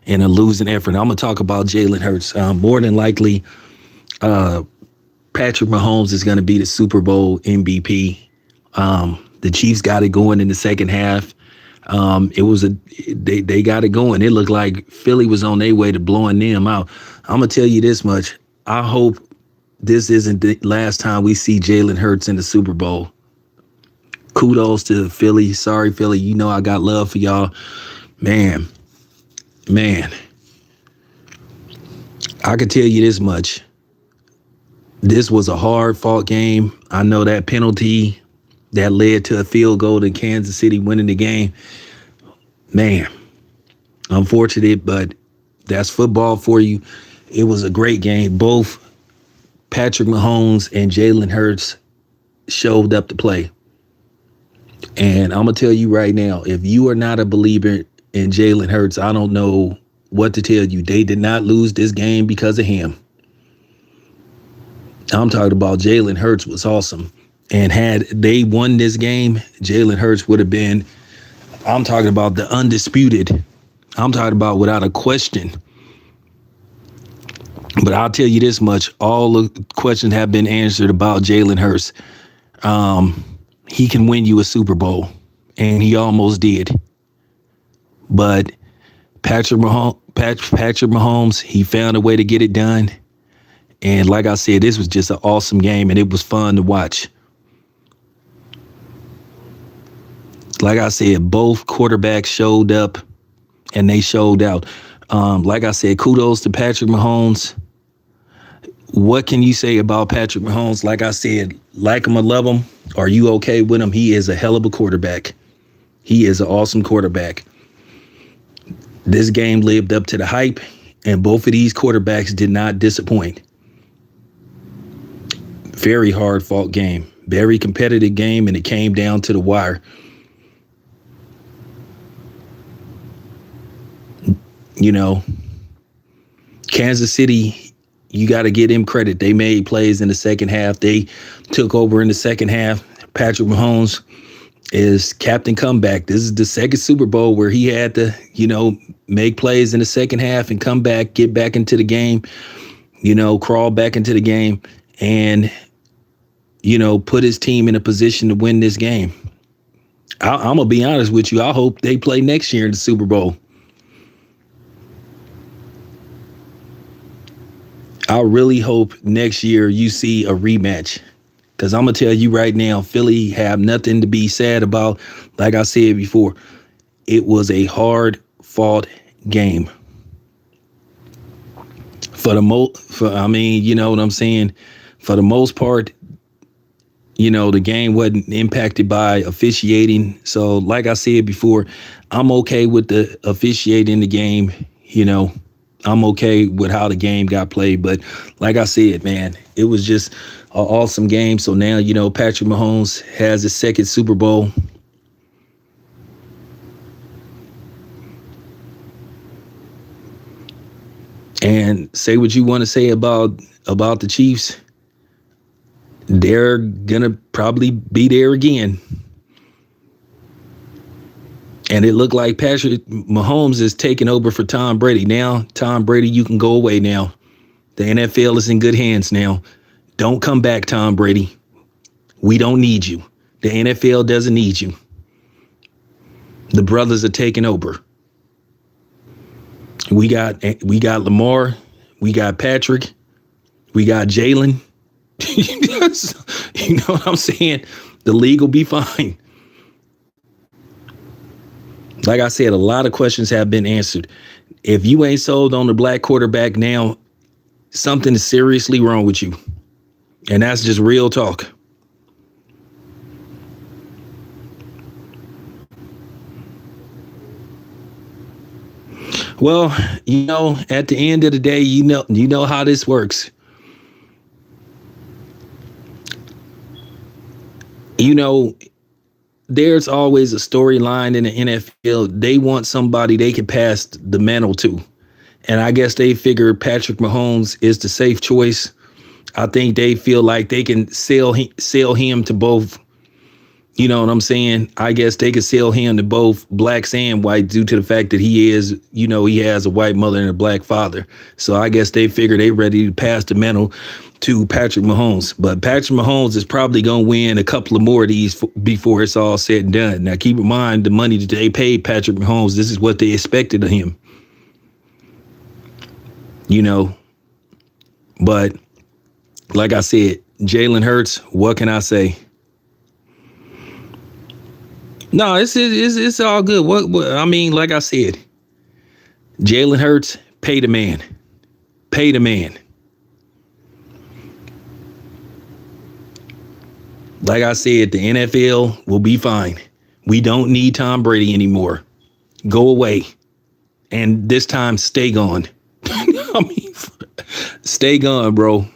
in a losing effort. I'm gonna talk about Jalen Hurts. More than likely, Patrick Mahomes is gonna be the Super Bowl MVP. The Chiefs got it going in the second half. It was they got it going. It looked like Philly was on their way to blowing them out. I'm gonna tell you this much. I hope this isn't the last time we see Jalen Hurts in the Super Bowl. Kudos to Philly. Sorry, Philly. You know I got love for y'all. Man, man. I can tell you this much. This was a hard-fought game. I know that penalty that led to a field goal to Kansas City winning the game. Man, unfortunate, but that's football for you. It was a great game. Both Patrick Mahomes and Jalen Hurts showed up to play. And I'm going to tell you right now, if you are not a believer in Jalen Hurts, I don't know what to tell you. They did not lose this game because of him. I'm talking about Jalen Hurts was awesome. And had they won this game, Jalen Hurts would have been, I'm talking about the undisputed. I'm talking about without a question. But I'll tell you this much. All the questions have been answered about Jalen Hurts. He can win you a Super Bowl. And he almost did. But Patrick Mahomes, he found a way to get it done. And like I said, this was just an awesome game, and it was fun to watch. Like I said, both quarterbacks showed up, and they showed out. Like I said, kudos to Patrick Mahomes. What can you say about Patrick Mahomes? Like I said, like him or love him, are you okay with him? He is a hell of a quarterback. He is an awesome quarterback. This game lived up to the hype, and both of these quarterbacks did not disappoint. Very hard-fought game. Very competitive game, and it came down to the wire. You know, Kansas City, you got to give them credit. They made plays in the second half. They took over in the second half. Patrick Mahomes is Captain Comeback. This is the second Super Bowl where he had to, make plays in the second half and come back, get back into the game, crawl back into the game and, put his team in a position to win this game. I'm going to be honest with you. I hope they play next year in the Super Bowl. I really hope next year you see a rematch, because I'm going to tell you right now, Philly have nothing to be sad about. Like I said before, it was a hard-fought game. You know what I'm saying? For the most part, the game wasn't impacted by officiating. So like I said before, I'm okay with the officiating in the game, I'm okay with how the game got played. But like I said, man, it was just an awesome game. So now, Patrick Mahomes has his second Super Bowl. And say what you want to say about the Chiefs. They're going to probably be there again. And it looked like Patrick Mahomes is taking over for Tom Brady. Now, Tom Brady, you can go away now. The NFL is in good hands now. Don't come back, Tom Brady. We don't need you. The NFL doesn't need you. The brothers are taking over. We got Lamar. We got Patrick. We got Jalen. You know what I'm saying? The league will be fine. Like I said, a lot of questions have been answered. If you ain't sold on the black quarterback now, something is seriously wrong with you. And that's just real talk. Well, at the end of the day, you know how this works. There's always a storyline in the NFL. They want somebody they can pass the mantle to. And I guess they figure Patrick Mahomes is the safe choice. I think they feel like they can sell him to both, You know what I'm saying? I guess they could sell him to both blacks and whites due to the fact that he is, he has a white mother and a black father. So I guess they figure they ready to pass the mantle to Patrick Mahomes. But Patrick Mahomes is probably going to win a couple of more of these before it's all said and done. Now, keep in mind the money that they paid Patrick Mahomes. This is what they expected of him. But like I said, Jalen Hurts, what can I say? No, it's all good. What I mean, like I said, Jalen Hurts, pay the man. Pay the man. Like I said, the NFL will be fine. We don't need Tom Brady anymore. Go away. And this time, stay gone. I mean, stay gone, bro.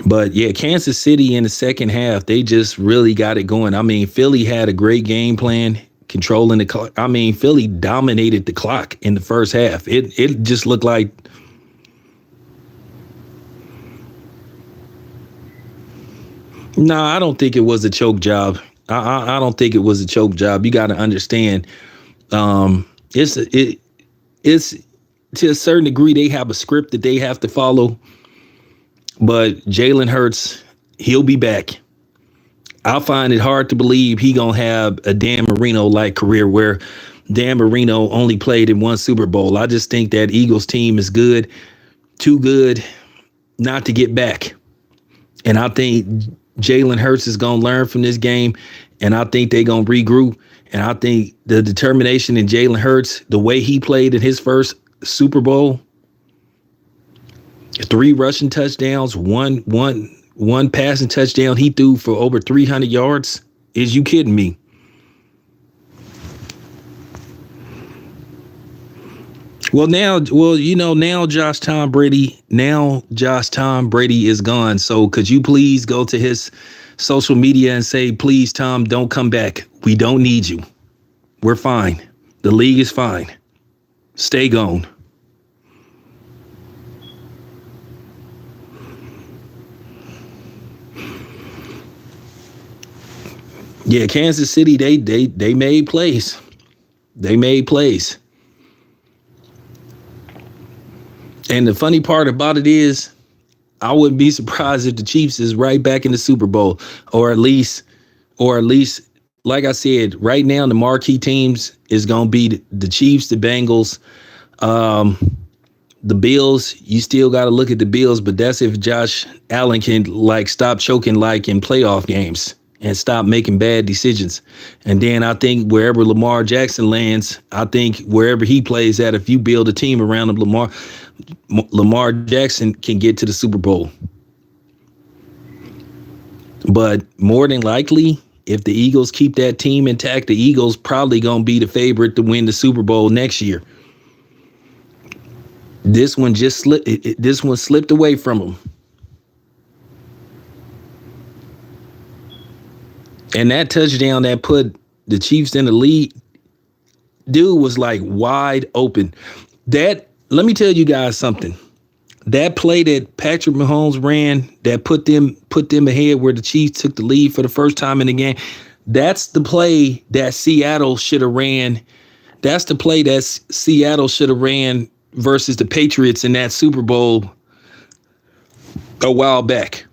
But yeah, Kansas City in the second half, they just really got it going. I mean, Philly had a great game plan, controlling the clock. I mean, Philly dominated the clock in the first half. It just looked like I don't think it was a choke job. I don't think it was a choke job. You got to understand, it's to a certain degree they have a script that they have to follow. But Jalen Hurts, he'll be back. I find it hard to believe he gonna have a Dan Marino-like career where Dan Marino only played in one Super Bowl. I just think that Eagles team is good, too good not to get back. And I think Jalen Hurts is gonna learn from this game, and I think they're gonna regroup. And I think the determination in Jalen Hurts, the way he played in his first Super Bowl, 3 rushing touchdowns, one passing touchdown. He threw for over 300 yards. Is you kidding me? Now Josh Tom Brady is gone. So could you please go to his social media and say, please, Tom, don't come back. We don't need you. We're fine. The league is fine. Stay gone. Yeah, Kansas City, they made plays. They made plays. And the funny part about it is, I wouldn't be surprised if the Chiefs is right back in the Super Bowl, or at least, like I said, right now the marquee teams is gonna be the Chiefs, the Bengals, the Bills. You still got to look at the Bills, but that's if Josh Allen can stop choking in playoff games and stop making bad decisions. And then I think wherever Lamar Jackson lands, I think wherever he plays at, if you build a team around him, Lamar Jackson can get to the Super Bowl. But more than likely, if the Eagles keep that team intact, the Eagles probably going to be the favorite to win the Super Bowl next year. This one slipped away from them. And that touchdown that put the Chiefs in the lead, dude, was wide open. Let me tell you guys something. That play that Patrick Mahomes ran that put them ahead where the Chiefs took the lead for the first time in the game, that's the play that Seattle should have ran. That's the play that Seattle should have ran versus the Patriots in that Super Bowl a while back,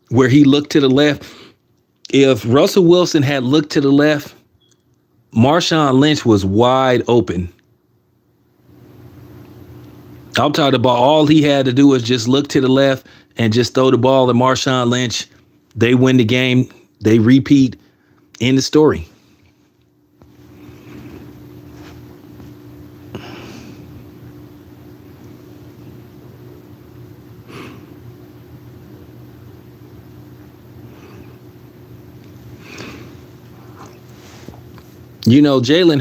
where he looked to the left. If Russell Wilson had looked to the left, Marshawn Lynch was wide open. I'm talking about all he had to do was just look to the left and just throw the ball to Marshawn Lynch. They win the game. They repeat. End the story. Jalen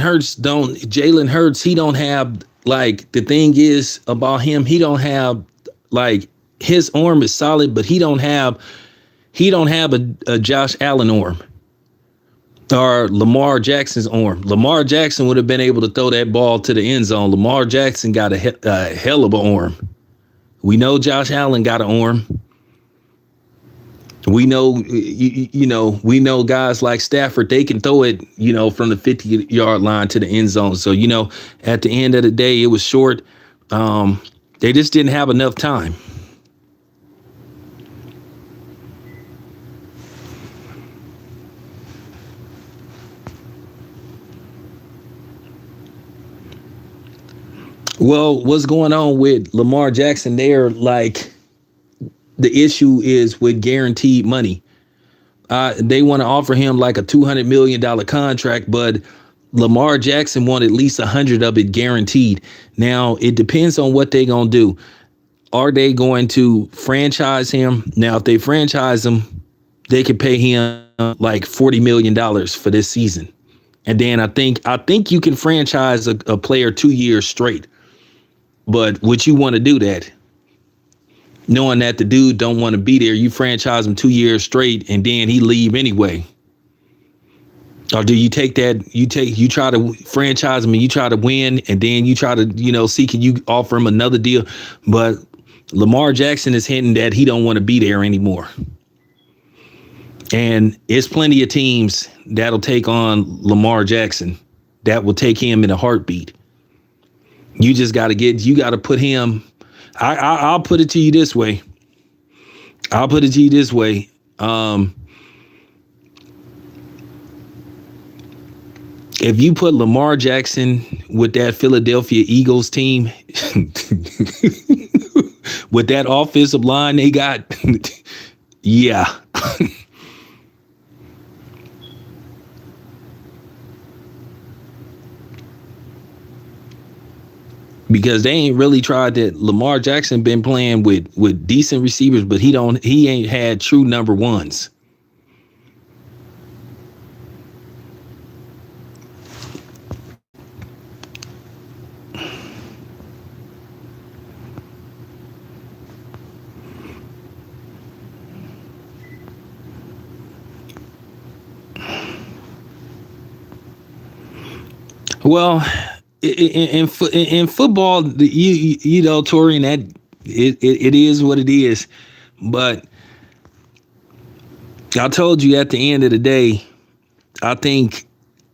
Hurts, he don't have, the thing is about him, he don't have, his arm is solid, but he don't have a Josh Allen arm or Lamar Jackson's arm. Lamar Jackson would have been able to throw that ball to the end zone. Lamar Jackson got a hell of an arm. We know Josh Allen got an arm. We know, we know guys like Stafford, they can throw it, from the 50-yard line to the end zone. So, at the end of the day, it was short. They just didn't have enough time. Well, what's going on with Lamar Jackson there? Like, the issue is with guaranteed money. They want to offer him like a $200 million contract, but Lamar Jackson want at least 100 of it guaranteed. Now, it depends on what they're going to do. Are they going to franchise him? Now, if they franchise him, they could pay him like $40 million for this season. And then I think you can franchise a player 2 years straight. But would you want to do that? Knowing that the dude don't want to be there, you franchise him 2 years straight and then he leave anyway. Or do you take that, you try to franchise him and you try to win and then you try to, see, can you offer him another deal? But Lamar Jackson is hinting that he don't want to be there anymore. And it's plenty of teams that'll take on Lamar Jackson that will take him in a heartbeat. You just got to put him. I'll put it to you this way. If you put Lamar Jackson with that Philadelphia Eagles team, with that offensive line they got, yeah. Because they ain't really tried that. Lamar Jackson been playing with decent receivers, but he ain't had true number ones. Well, in football, Torian, that it is what it is. But I told you at the end of the day, I think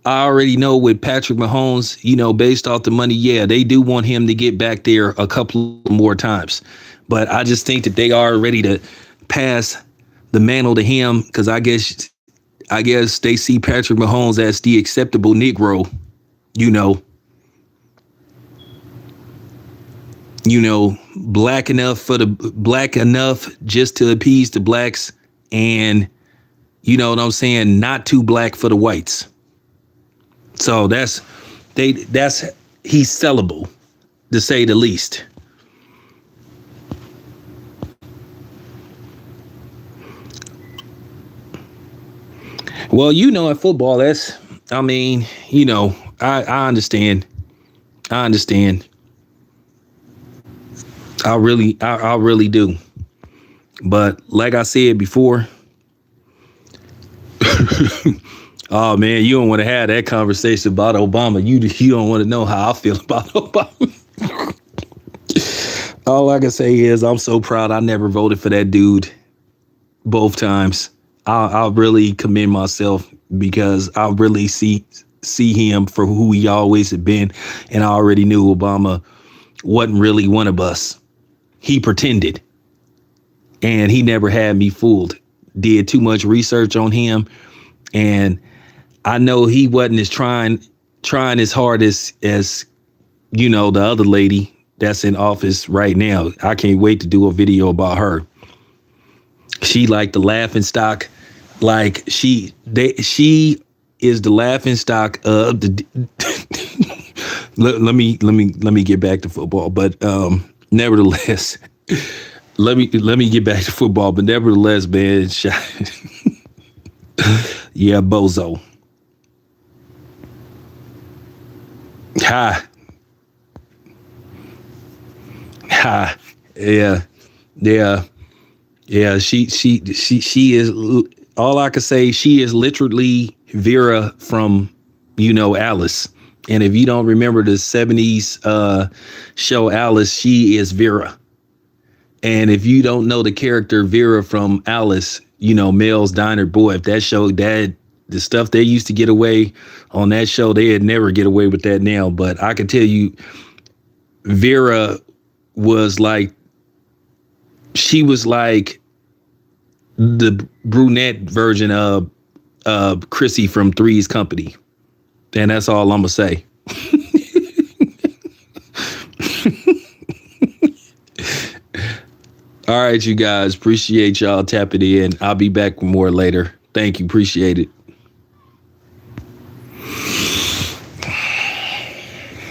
I already know with Patrick Mahomes, based off the money, yeah, they do want him to get back there a couple more times. But I just think that they are ready to pass the mantle to him because I guess they see Patrick Mahomes as the acceptable Negro, black enough just to appease the blacks and, what I'm saying, not too black for the whites. So he's sellable, to say the least. Well, in football, I understand. I really do. But like I said before, oh man, you don't want to have that conversation about Obama. You don't want to know how I feel about Obama. All I can say is I'm so proud I never voted for that dude both times. I really commend myself because I really see him for who he always had been. And I already knew Obama wasn't really one of us. He pretended. And he never had me fooled. Did too much research on him. And I know he wasn't as trying as hard as the other lady that's in office right now. I can't wait to do a video about her. She like the laughing stock. Like she is the laughing stock of the let me get back to football, but nevertheless, let me get back to football, but nevertheless, man, yeah, bozo. Ha. Yeah. She is, all I can say, she is literally Vera from, Alice. And if you don't remember the 70s show Alice, she is Vera. And if you don't know the character Vera from Alice, Mel's Diner. Boy, if that show, the stuff they used to get away on that show, they'd never get away with that now. But I can tell you, Vera was like, she was like the brunette version of Chrissy from Three's Company. And that's all I'm going to say. All right, you guys. Appreciate y'all tapping in. I'll be back with more later. Thank you. Appreciate it.